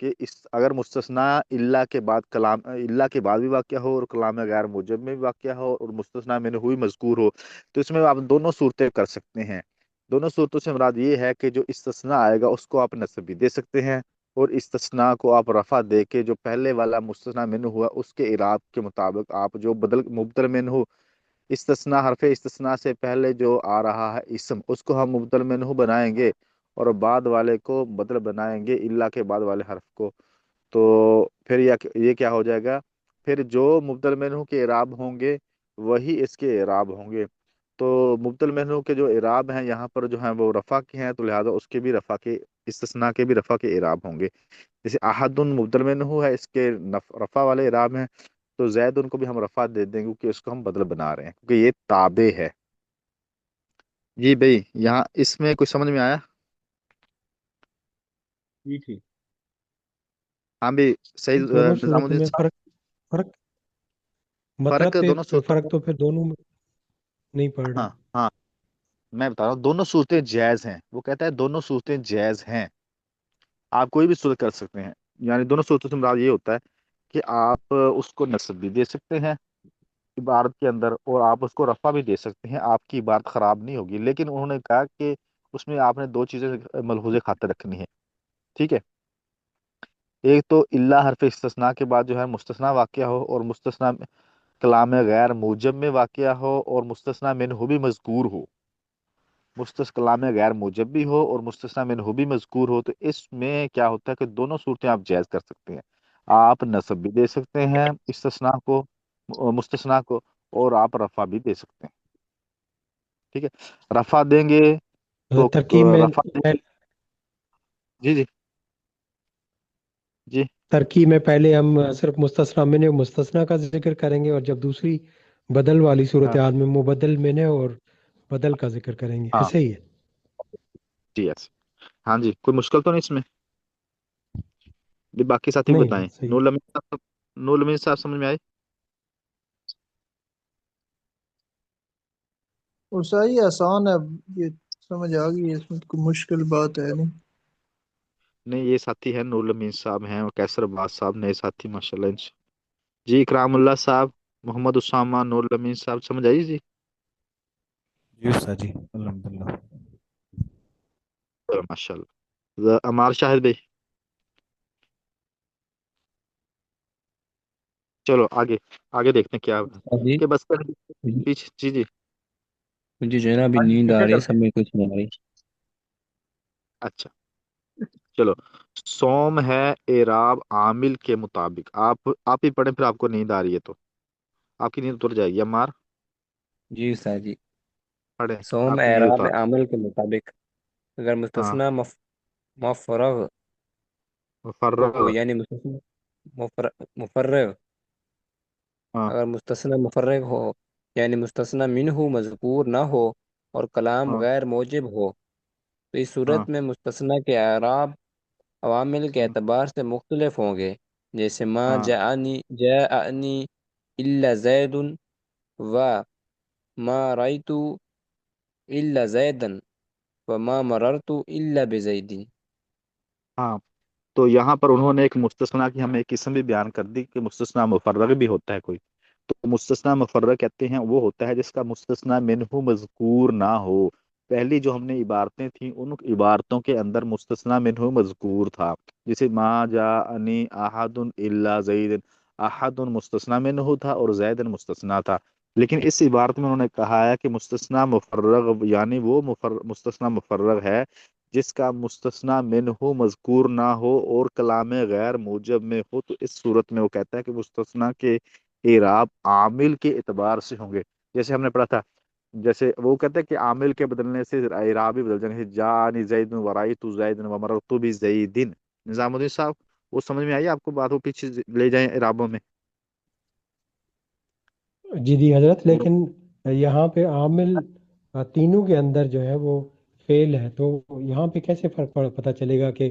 کہ اس اگر مستثنا الا کے بعد کلام الا کے بعد بھی واقع ہو اور کلام غیر موجب میں بھی واقع ہو اور مستثنا میں ہوئی مذکور ہو، تو اس میں آپ دونوں صورتیں کر سکتے ہیں۔ دونوں صورتوں سے مراد یہ ہے کہ جو استثناء آئے گا اس کو آپ نصب بھی دے سکتے ہیں، اور استثناء کو آپ رفع دے کے جو پہلے والا مستثنا منہ ہوا اس کے اعراب کے مطابق آپ جو مبدل منہ، استثناء حرف استثناء سے پہلے جو آ رہا ہے اسم، اس کو ہم مبدل منہ بنائیں گے اور بعد والے کو بدل بنائیں گے الا کے بعد والے حرف کو، تو پھر یہ کیا ہو جائے گا، پھر جو مبدل منہ کے اعراب ہوں گے وہی اس کے اعراب ہوں گے۔ تو مبدل منہ کے جو اعراب ہیں یہاں پر جو ہیں وہ رفع کے ہیں، تو لہذا اس کے بھی رفع کے، استثناء کے بھی رفع کے اعراب ہوں گے۔ جیسے احد مبدل منہ ہے، اس کے رفع والے اعراب ہیں، تو زید ان کو بھی ہم رفع دے دیں گے کیونکہ اس کو ہم بدل بنا رہے ہیں، کیونکہ یہ تابع ہے۔ جی بھائی، یہاں اس میں کچھ سمجھ میں آیا؟ جی ٹھیک۔ ہاں بھی صحیح دونوں نظام صورتوں الدین میں صاحب، فرق فرق مطلب پہ دونوں صورتوں فرق میں، تو پھر دونوں میں نہیں پڑ رہا۔ ہاں ہاں میں بتا رہا ہوں دونوں صورتیں جائز ہیں، وہ کہتا ہے دونوں صورتیں جائز ہیں، آپ کوئی بھی صورت کر سکتے ہیں، یعنی دونوں صورتوں سے مراد یہ ہوتا ہے کہ آپ اس کو نصب بھی دے سکتے ہیں عبارت کے اندر اور آپ اس کو رفع بھی دے سکتے ہیں، آپ کی عبارت خراب نہیں ہوگی، لیکن انہوں نے کہا کہ اس میں آپ نے دو چیزیں ملحوظ خاطر رکھنی ہے، ٹھیک ہے؟ ایک تو الا حرف استثناء کے بعد جو ہے مستثنا واقعہ ہو اور مستثنا کلام غیر موجب میں واقعہ ہو اور مستثنا منہ بھی مذکور ہو، کلام غیر موجب بھی ہو اور مستثنا منہ بھی مذکور ہو، تو اس میں کیا ہوتا ہے کہ دونوں صورتیں آپ جائز کر سکتے ہیں، آپ نصب بھی دے سکتے ہیں استثناء کو، مستثنا کو، اور آپ رفع بھی دے سکتے ہیں، ٹھیک ہے؟ رفع دیں گے تو ترکیب میں رفع دیں، جی جی جی ترکیب میں پہلے ہم صرف مستثنی میں نے مستثنی کا ذکر کریں گے، اور جب دوسری بدل والی ہاں صورتحال میں مبدل میں نے اور بدل کا ذکر کریں گے، ہاں ایسے ہی ہے؟ جی یس، ہاں جی، کوئی مشکل تو نہیں اس میں؟ جی باقی ساتھی نہیں نہیں، بتائیں، صحیح نور ہے۔ لمحی صاحب، نور لمحی صاحب سمجھ میں آئی؟ اور صحیح آسان ہے، یہ سمجھ آ گئی ہے، اس میں کوئی مشکل بات ہے نہیں۔ نہیں، یہ ساتھی ہے نور لمحی صاحب ہیں اور کیسر باز صاحب، نئے ساتھی ماشاء اللہ جی اکرام اللہ صاحب، محمد اسامہ، نور لمحی صاحب، سمجھ آئی جی؟ جی استاد جی، الحمدللہ۔ ماشاء اللہ، امار شاہد بھائی، چلو آگے، آگے دیکھتے ہیں کیا استاد جی، کہ بس پیچھے، جی جی، مجھے جو ہے نا ابھی ہاں جی نیند آ پیچھے رہی ہے، چلتے سب ہیں۔ میں کچھ نہیں آ رہی۔ اچھا چلو، سوم ہے اعراب عامل کے مطابق، آپ ہی پڑھیں، پھر آپ کو نیند آ رہی ہے تو آپ کی نیند اتر جائے گی، امار جی استاد جی، پڑھیں، سوم آپ کی نیند اعراب اتار، عامل کے مطابق اگر ہاں، مستثنی مفرغ ہو، مفرغ، یعنی مستثنی مفرغ، ہاں اگر مستثنی مفرغ ہو یعنی مستثنی منہ مذکور نہ ہو اور کلام ہاں غیر موجب ہو، تو اس ہاں صورت میں مستثنی کے اعراب عوامل کے اعتبار سے مختلف ہوں گے، جیسے ما ہاں جاءنی الا زید و ما رأیت الا زیدا وما مررت الا بزید۔ ہاں، تو یہاں پر انہوں نے ایک مستثنا کی ہمیں ایک قسم بھی بیان کر دی کہ مستثنا مفرغ بھی ہوتا ہے کوئی، تو مستثنا مفرغ کہتے ہیں وہ ہوتا ہے جس کا مستثنا منہ مذکور نہ ہو، پہلی جو ہم نے عبارتیں تھیں ان عبارتوں کے اندر مستثنا منہ مذکور تھا، جیسے ما جاءنی احد الا زید، احد مستثنا منہ تھا اور زید مستثنا تھا، لیکن اس عبارت میں انہوں نے کہا ہے کہ مستثنا مفرغ یعنی وہ مستثنا مفرغ ہے جس کا مستثنا منہ مذکور نہ ہو اور کلام غیر موجب میں ہو، تو اس صورت میں وہ کہتا ہے کہ مستثنا کے اعراب عامل کے اعتبار سے ہوں گے، جیسے ہم نے پڑھا تھا، جیسے وہ کہتے ہیں کہ عامل کے بدلنے سے اعراب بھی بدل جائیں گے، جانی زید ورائیت زید ومررت بزید، نظام الدین صاحب وہ سمجھ میں آئی آپ کو بات؟ وہ پیچھے لے جائیں اعرابوں میں؟ جی جی حضرت، لیکن یہاں پہ عامل تینوں کے اندر جو ہے وہ فیل ہے، تو یہاں پہ کیسے فرق پتہ چلے گا کہ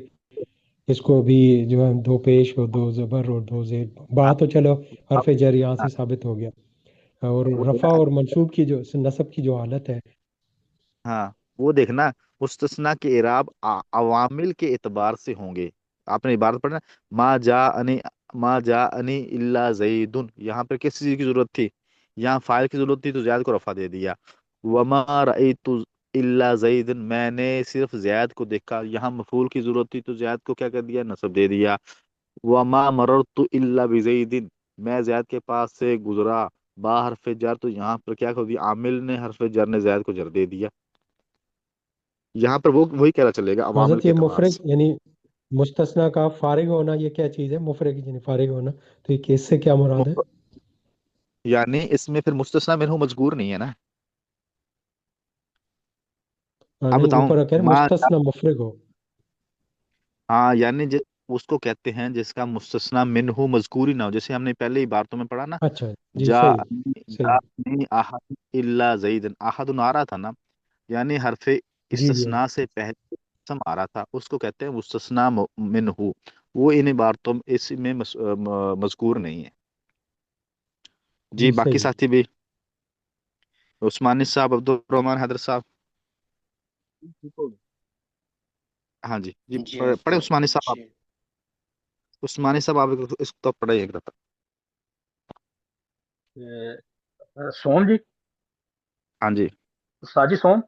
اس کو بھی جو ہے دو پیش اور دو زبر اور دو زیر، بات تو چلو اب حرف جر یہاں ہاں، سے ثابت ہو گیا، اور وہ رفع دیکھنا، اور منصوب کی جو نصب کی جو حالت ہے۔ ہاں وہ دیکھنا، مستثنا کے اعراب عوامل کے اعتبار سے ہوں گے، آپ نے عبارت پڑھنا، ما جاءنی الا زیدن، یہاں پر کس چیز کی ضرورت تھی؟ یہاں فاعل کی ضرورت تھی تو زید کو رفع دے دیا. وما رأیت الا زیدن، میں نے صرف زید کو دیکھا، یہاں مفعول کی ضرورت تھی تو زید کو کیا کر دیا؟ نصب دے دیا. وما مررت الا بزیدن، میں زید کے پاس سے گزرا، با حرف جر، تو یہاں پر کیا کر دیا؟ عامل نے حرف جر نے زید کو جر دے دیا. یہاں پر وہی کہنا چلے گا عوامل حضرت کے یہ اعتبار مفرد سے. یعنی مستثنا کا فارغ ہونا یہ کیا چیز ہے؟ مفرد یعنی فارغ ہونا، تو یہ کس سے کیا مراد ہے؟ یعنی اس میں پھر مستثنا منہ مذکور نہیں ہے نا. اب نہیں، بتاؤں اوپر کہہ رہے ما، مستثنا مفرغ ہو. ہاں یعنی اس کو کہتے ہیں جس کا مستثنا منہ مذکور ہی نہ ہو، جیسے ہم نے پہلے عبارتوں میں پڑھا نا، اچھا جی، جا صحیح صحیح. احد الا زیدن، احد آ رہا تھا نا، یعنی حرف جی جی استثناء سے پہلے اسم آ رہا تھا، اس کو کہتے ہیں مستثنا منہ. وہ ان عبارتوں اس میں مذکور نہیں ہے. جی جی، باقی صحیح. ساتھی بھی، عثمانی صاحب، عبد الرحمان حیدر صاحب. ہاں جی جی، جی پڑھے حضرت عثمانی صاحب. جی آپ عثمانی صاحب آپ اس کو تو پڑھے ایک دفعہ. سون جی، ہاں جی ساجی سون،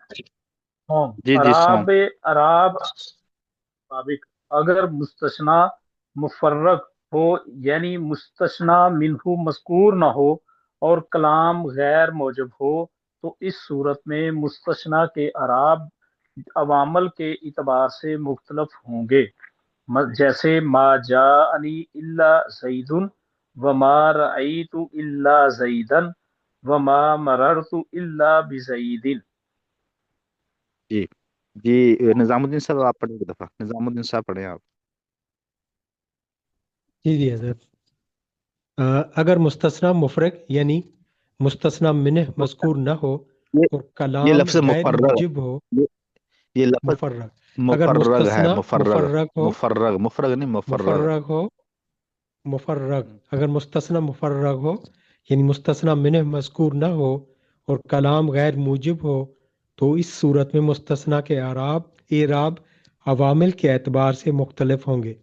سون جی جی سوم. عراب مطابق اگر مستثنا مفرغ ہو یعنی مستثنا منہ مذکور نہ ہو اور کلام غیر موجب ہو تو اس صورت میں مستثنا کے اعراب عوامل کے اعتبار سے مختلف ہوں گے، جیسے ما جاءنی الا زید وما رأیت الا زیدا وما مررت الا بزید. جی جی، نظام الدین صاحب آپ پڑھیں ایک دفعہ، نظام الدین صاحب پڑھیں آپ. جی جی حضرت. اگر مستثنا مفرغ یعنی مستثنا منہ مذکور نہ ہو یہ اور یہ کلام لفظ غیر مفرغ ہے. موجب ہو. یہ یہ لفظ مفرغ. اگر مفرغ ہے، مستثنا مفرغ مفرغ ہو، مفرغ مفرغ نہیں مفرغ. مفرغ ہو، مفرغ. اگر مستثنا مفرغ ہو یعنی مستثنا منہ مذکور نہ ہو اور کلام غیر موجب ہو تو اس صورت میں مستثنا کے اعراب عوامل کے اعتبار سے مختلف ہوں گے،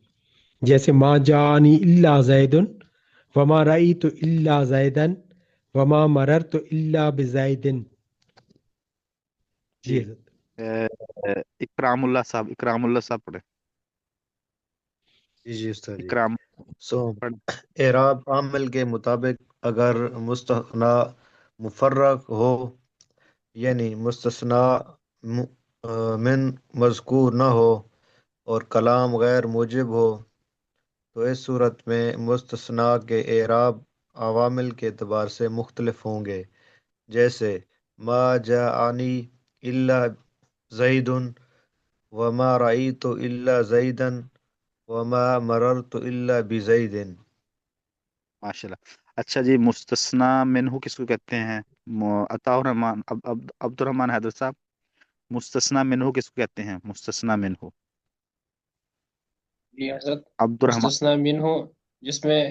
جیسے ما جانی الا زید وما رأیت الا زیدن وما مررت الا بزید. جی جی حضرت. اکرام اللہ صاحب، اکرام اللہ صاحب پڑھیں. جی جی استاد جی. اکرام سو پڑھیں. اعراب عامل کے مطابق اگر مستثنا مفرغ ہو یعنی مستثنا من مذکور نہ ہو اور کلام غیر موجب ہو تو اس صورت میں مستثنا کے اعراب عوامل کے اعتبار سے مختلف ہوں گے، جیسے ما جاءنی الا زید وما رأیت الا زیدا وما مررت الا بزید. ماشاء اللہ. اچھا جی، مستثنا منہ کس کو کہتے ہیں؟ عطا الرحمان، عبد الرحمان حیدر صاحب، مستثنا منہ کس کو کہتے ہیں؟ مستثنا منہ جی حضرت. عبد الرحمان. مستثنا منہ جس میں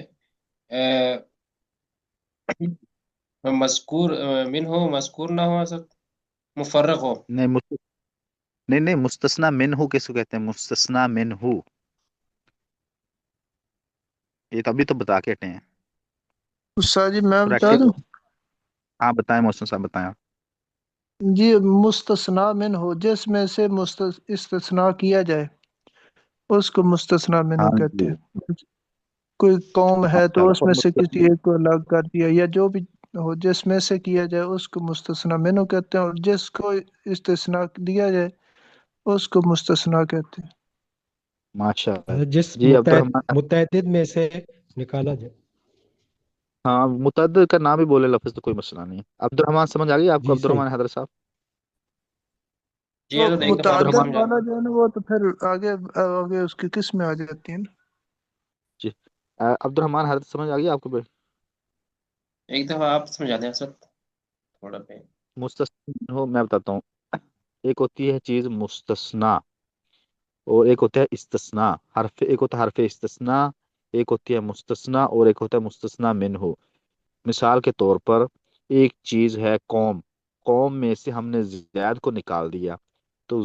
مذکور منہ مذکور نہ ہو حضرت، مفرغ ہو. نہیں نہیں نہیں، مستثنا منہ کس کو کہتے ہیں؟ مستثنا منہ، یہ تو ابھی تو بتا کے ہٹے ہیں. استاد جی میں بتا پریکٹس، دوں. ہاں بتائیں محسن صاحب، بتائیں آپ. جی مستثنا من ہو جس میں سے استثناء کیا جائے اس کو مستثنا ہاں منہ کہتے جی ہیں. کوئی قوم ہے ماشاء تو اللہ. اس اور میں سے کسی مستثنا، ایک کو الگ کر دیا یا جو بھی ہو جس میں سے کیا جائے اس کو مستثنا منہ کہتے ہیں، اور جس کو استثناء دیا جائے اس کو مستثنا کہتے ہیں. ماشاء اللہ. جس جی عبد الرحمان، متعدد میں سے نکالا جائے. ہاں متعدد کا نام ہی بولے لفظ تو کوئی مسئلہ نہیں ہے. عبد الرحمان سمجھ آ گئی آپ کو؟ جی عبد صحیح. الرحمان حیدر صاحب. جی وہ حضرت ایک دفعہ عبد آپ متعدد الرحمان، سمجھا والا دیں. جو ہے نا وہ تو پھر آگے آگے اس کی قسمیں آ جاتی ہیں نا. جی عبد الرحمان حیدر سمجھ آ گئی آپ کو؟ ایک دفعہ آپ سمجھا دیں حضرت تھوڑا پہ. مستثنا ہو میں بتاتا ہوں. ایک ہوتی ہے چیز مستثنا اور ایک ہوتا ہے استثناء. ایک ہوتا ہے حرف استثناء، ایک ہوتی ہے مستثنا اور ایک ہوتا ہے مستثنا منہ. مثال کے طور پر ایک چیز ہے قوم، قوم میں سے ہم نے زید کو نکال دیا تو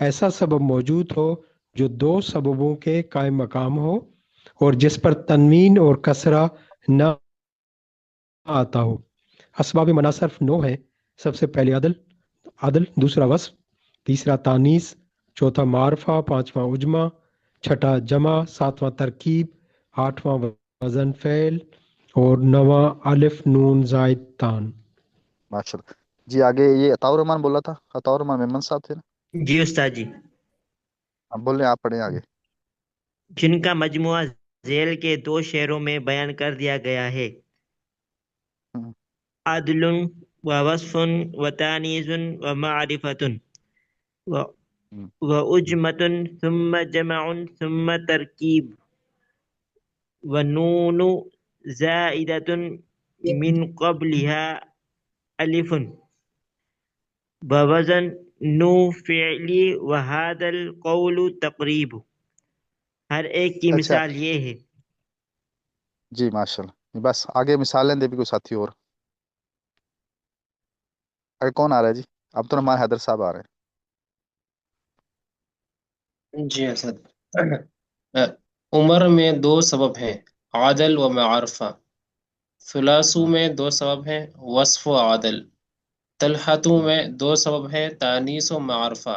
ایسا سبب موجود ہو جو دو سببوں کے قائم مقام ہو اور جس پر تنوین اور کسرہ نہ آتا ہو۔ اسباب منع صرف 9 ہیں۔ سب سے پہلے عدل، دوسرا وصف، تیسرا تانیث، چوتھا معرفہ، پانچواں عجمہ، چھٹا جمع، ساتواں ترکیب، آٹھواں وزن فعل اور نواں الف نون زائد تان۔ ماشاء اللہ جی۔ آگے یہ عطاء الرحمان بولا تھا، عطاء الرحمان ممن صاحب تھے نا؟ جی استاد جی، اب بول رہے ہیں، آپ پڑھیں آگے۔ جن کا مجموعہ ذیل کے 2 شعروں میں بیان کر دیا گیا ہے: ہم، عدل و وصف و تانیث و معرفت و ہم، عجمت ثم جمع ثم ترکیب و نون زائدت من قبلها الف بوزن نو فعلی و هذا القول تقریب۔ ہر ایک کی اچھا مثال یہ ہے۔ جی ماشاء اللہ، بس آگے مثالیں دے بھی کوئی ساتھی اور؟ آگے کون آ رہا ہے جی؟ عبد الرحمان حیدر صاحب آ رہے جی اسد، عمر میں 2 سبب ہیں، عادل و معرفہ۔ ثلاثو ہیں۔ میں 2 سبب ہیں، وصف و عادل۔ طلحتو میں 2 سبب ہیں، تانیث و معرفہ۔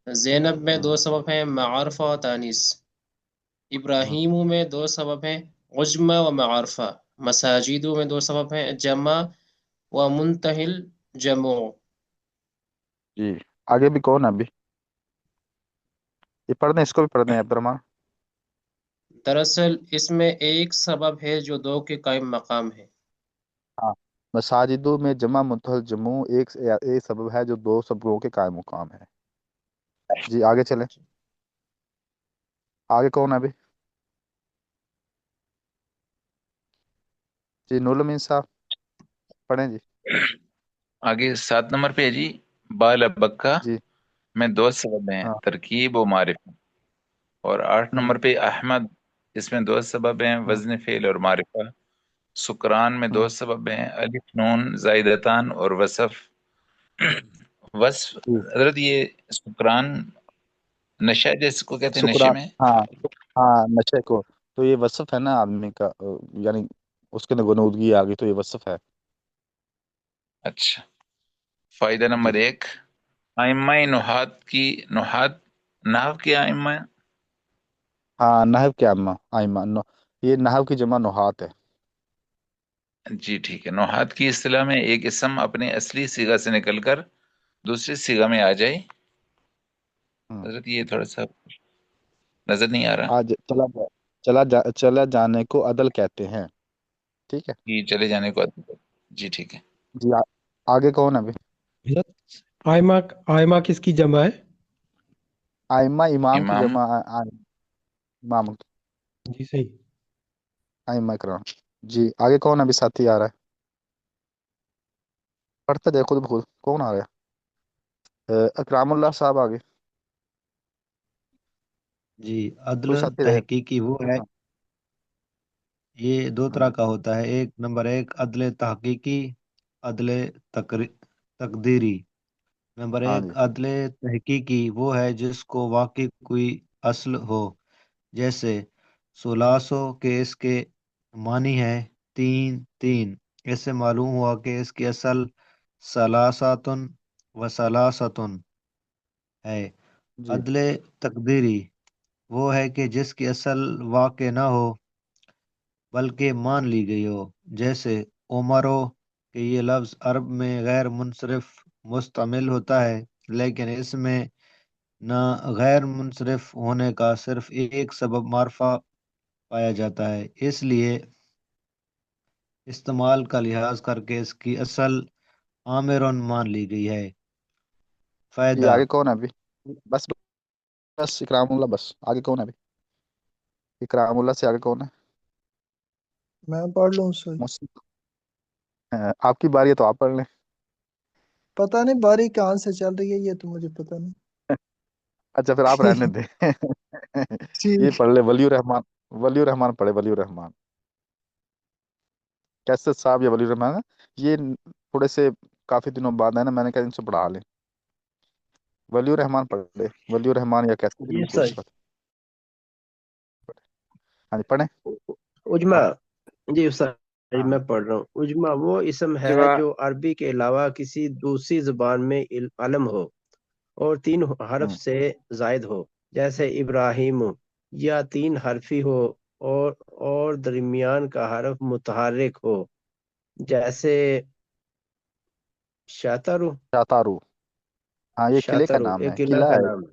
زینب میں 2 سبب ہیں، معرفہ و تانیث۔ ابراہیم میں 2 سبب ہیں، عجمہ و معرفہ۔ مساجدو میں 2 سبب ہیں، جمع و منتہل جمع۔ جی آگے بھی کون ہے ابھی؟ یہ پڑھ دیں، اس کو بھی پڑھ دیں عبد الرحمان۔ دراصل اس میں ایک سبب ہے جو 2 کے قائم مقام ہے۔ ہاں، مساجدوں میں جمع منتہل جمع ایک سبب ہے جو 2 سببوں کے قائم مقام ہے۔ جی آگے چلیں، آگے کون ہے ابھی؟ جی نور الامین صاحب پڑھیں جی۔ آگے 7 نمبر پہ ہے جی، بال بکا جی میں 2 سبب ہیں، ہاں ترکیب و معرفہ۔ اور 8 ہم، نمبر پہ احمد، اس میں 2 سبب ہیں، ہم، وزن فعل اور معرفہ۔ سکران میں 2 ہم، سبب ہیں، الف نون زائدتان اور وصف۔ وصف جی حضرت یہ سکران نشہ جس کو کہتے ہیں نشے شکران، میں۔ ہاں ہاں نشے کو، تو یہ وصف ہے نا آدمی کا، یعنی اس کے اندر غنودگی آ گئی تو یہ وصف ہے۔ اچھا، فائدہ جی نمبر 1، ائمہ نحات کی، نحات نحو کی ائمہ۔ ہاں، نحو کے آئمہ یہ نحو کی جمع نحات ہے۔ جی ٹھیک ہے، نحات کی اصطلاح میں ایک اسم اپنے اصلی صیغہ سے نکل کر دوسری صیغہ میں آ جائے۔ ہم، حضرت یہ تھوڑا سا نظر نہیں آ رہا آج چلا جانے کو عدل کہتے ہیں، ٹھیک ہے کہ چلے جانے کو۔ جی ٹھیک ہے، جی۔ آگے کون ہے ابھی؟ حضرت آئمہ، آئمہ کس کی جمع ہے؟ آئمہ امام کی امام۔ جمع امام، جی صحیح۔ آئمہ کرام۔ جی آگے کون ابھی ساتھی آ رہا ہے؟ پڑھتے جائے خود بخود، کون آ رہا ہے؟ اکرام اللہ صاحب آگے، جی عدل کوئی ساتھی رہے؟ تحقیقی وہ ہے، ہاں یہ 2 ہاں طرح کا ہوتا ہے۔ نمبر 1 عدل تحقیقی، عدل تقدیری۔ نمبر ہاں 1 جی عدل تحقیقی وہ ہے جس کو واقعی کوئی اصل ہو، جیسے سولاسو کے اس کے معنی ہے 3 3، اس سے معلوم ہوا کہ اس کی اصل سلاساتن و سلاستن ہے۔ جی عدل تقدیری وہ ہے کہ جس کی اصل واقع نہ ہو بلکہ مان لی گئی ہو، جیسے عمرو کہ یہ لفظ عرب میں غیر منصرف مستعمل ہوتا ہے، لیکن اس میں نہ غیر منصرف ہونے کا صرف ایک سبب معرفہ پایا جاتا ہے، اس لیے استعمال کا لحاظ کر کے اس کی اصل عامرن مان لی گئی ہے۔ جی فائدہ، آگے کون ہے ابھی؟ بس بس اکرام اللہ، بس آگے کون ہے ابھی؟ اکرام اللہ سے آگے کون ہے؟ میں پڑھ لوں سر؟ محسن، آپ کی باری ہے تو آپ پڑھ لیں۔ پتہ نہیں باری کہاں سے چل رہی ہے، یہ تو مجھے پتہ اچھا پھر آپ رہنے نہیں۔ دیں یہ ٹھیک۔ پڑھ لے، ولی الرحمان، ولی الرحمان پڑھے، ولی الرحمان کیسے صاحب یا ولی الرحمان، یہ تھوڑے سے کافی دنوں بعد ہے نا، میں نے کہا ان سے پڑھا لیں۔ ولی الرحمان پڑھے، ولی الرحمان یا کیسے جی بھی کوئی استاد سی بات۔ ہاں جی پڑھیں اجما، آپ۔ جی استاد ہاں میں پڑھ رہا ہوں۔ اجما وہ اسم ہے جوا جو عربی کے علاوہ کسی دوسری زبان میں علم ہو اور 3 حرف ہوں، سے زائد ہو، جیسے ابراہیم، یا 3 حرفی ہو اور درمیان کا حرف متحرک ہو، جیسے شاترو شاتارو، ہاں یہ قلعے کا شاترو نام ہے، ایک قلعہ قلعہ کا ہے۔ نام ہے۔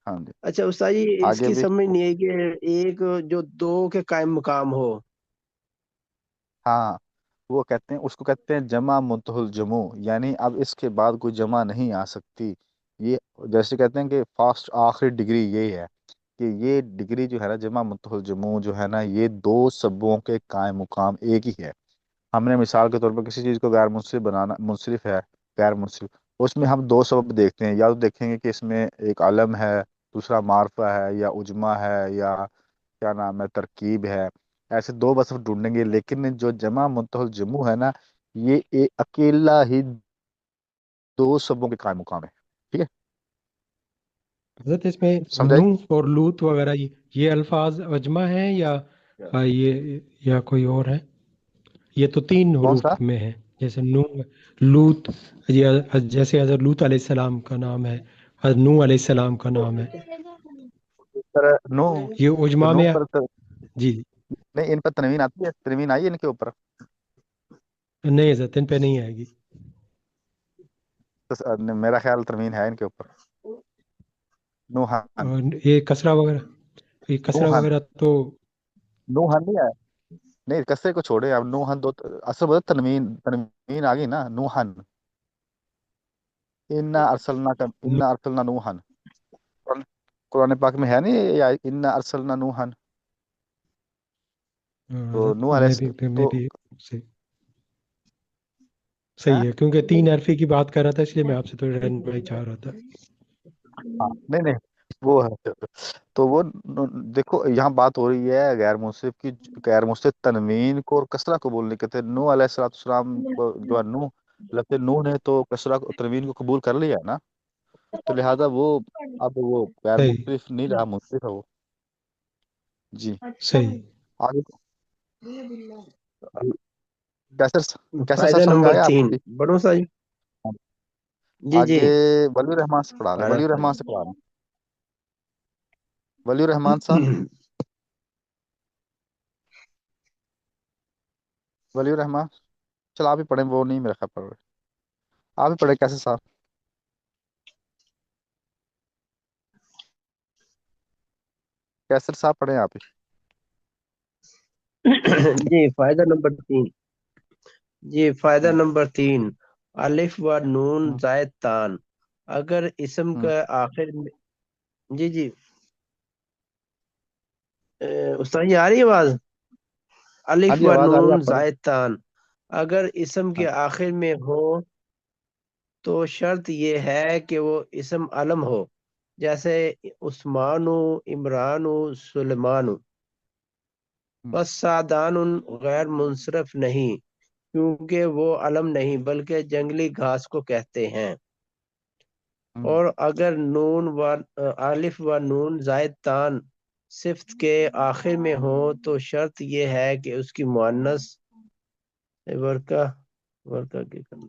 ہاں جی اچھا استاد جی اس آگے کی بھی سمجھ نہیں ہے کہ ایک جو 2 کے قائم مقام ہو۔ ہاں وہ کہتے ہیں، اس کو کہتے ہیں جمع منتہی الجموع، یعنی اب اس کے بعد کوئی جمع نہیں آ سکتی۔ یہ جیسے کہتے ہیں کہ فاسٹ آخری ڈگری یہی ہے کہ یہ ڈگری جو ہے نا جمع منتہی الجموع جو ہے نا، یہ 2 سبوں کے قائم مقام ایک ہی ہے۔ ہم نے مثال کے طور پر کسی چیز کو غیر منصرف بنانا، منصرف ہے، غیر منصرف، اس میں ہم 2 سبب دیکھتے ہیں، یا تو دیکھیں گے کہ اس میں ایک علم ہے، دوسرا معرفہ ہے، یا اجمہ ہے، یا کیا نام ہے ترکیب ہے، ایسے 2 وصف ڈھونڈیں گے۔ لیکن جو جمع منتہی الجموع ہے نا، یہ ایک اکیلا ہی 2 سبوں کے قائم مقام ہے، ٹھیک ہے، حضرت اس میں سمجھائی؟ نوح اور لوط وغیرہ یہ الفاظ اجمع ہیں یا یہ یا کوئی اور ہے؟ یہ تو 3 کون حروف سا؟ میں ہے، جیسے نوح، لوط، جیسے حضرت لوط علیہ السلام کا نام ہے، حضرت نوح علیہ السلام کا نام ہے، اس طرح نو، یہ تو اجماع نو میں پر جی نہیں، ان پر تنوین آتی ہے، تنوین آئی ہے ان کے اوپر، نہیں حضرت ان پہ نہیں آئے گی۔ میرا خیال تنوین ہے ان کے اوپر، نوحن، اور یہ کسرہ وغیرہ، یہ کسرہ نوحن، وغیرہ تو نوحن نہیں ہے، نہیں کسے کو چھوڑے اب، نوحن دو اصل بتا تنوین، تنوین آ گئی نا، نوحن، انا ارسلنا نوحن، قرآن پاک میں ہے نہیں انا ارسلنا نوحن، تو حضرت نوح علیہ میں تو بھی صحیح ہاں صحیح ہے، کیونکہ 3 حرفی کی بات کر رہا تھا، اس لیے میں آپ سے تھوڑی رہنمائی چاہ رہا تھا۔ ہاں، نہیں نہیں وہ ہے، تو وہ دیکھو یہاں بات ہو رہی ہے غیر منصرف کی، غیر منصرف تنوین کو اور کسرہ کو بولنے کے تھے۔ نوح علیہ السلام کو جو ہے نوح، لفظ نوح نے تو کسرہ تنوین کو قبول کر لیا ہے نا، تو لہذا وہ اب وہ غیر صحیح منصرف نہیں رہا، منصرف ہے وہ۔ جی صحیح۔ آگے کیسر، کیسر صاحب فائدہ سمجھ میں نمبر آیا آپ 3 کو بھی؟ بڑوں سا جی؟ جی جی آگے ولی الرحمان سے پڑھا رہے ہیں، ولی الرحمان سے پڑھا رہے ہیں، ولی الرحمان صاحب، ولی الرحمان، چل آپ ہی پڑھیں، وہ نہیں میرا خیال پڑھ رہے، آپ ہی پڑھیں کیسر صاحب، کیسر صاحب پڑھیں آپ ہی۔ جی فائدہ نمبر 3، جی فائدہ ہوں، نمبر 3، الف و نون ہوں، زائد تان، اگر اسم ہوں، کا آخر میں، جی جی استاد جی آ رہی ہے آواز؟ ہاں الف جی و آواز آ رہی ہے، نون آپ پڑھیں۔ زائد تان اگر اسم ہاں کے آخر میں ہو تو شرط یہ ہے کہ وہ اسم علم ہو، جیسے عثمان، عمران، سلیمان۔ ہوں، بس سعدان غیر منصرف نہیں، کیونکہ وہ علم نہیں بلکہ جنگلی گھاس کو کہتے ہیں۔ ہوں، اور اگر نون و الف و نون زائد تان صفت کے آخر میں ہو تو شرط یہ ہے کہ اس کی مؤنث ورکہ ورکہ کی کرنا،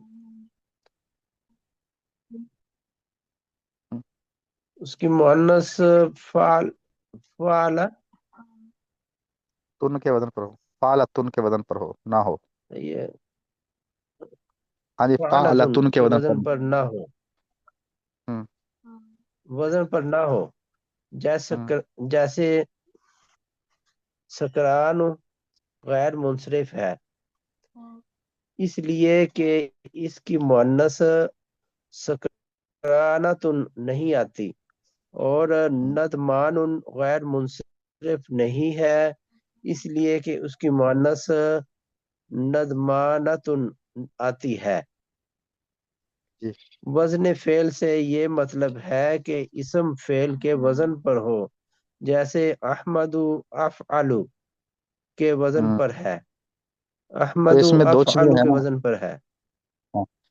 ہوں، اس کی مؤنث فعل فعل تن کے وزن پر ہو، فعل تن کے وزن پر ہو نہ ہو، یہ ہاں جی فعل فعلتن تن کے کے وزن پر وزن پر نہ ہو، ہوں، وزن پر نہ ہو، ہوں، جیسے سکران غیر منصرف ہے، اس لیے کہ اس کی مؤنث سکرانتن نہیں آتی، اور ہوں، ندمان غیر منصرف نہیں ہے، اس لیے کہ اس کی مؤنث ندمانتن آتی ہے۔ جی وزن فعل سے یہ مطلب ہے کہ اسم فعل کے وزن پر ہو، جیسے احمد افعل کے وزن ہوں، پر ہے، تو احمد اس میں 2 چیزیں افعل ہیں کے نا، وزن پر ہے۔ ہاں،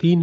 3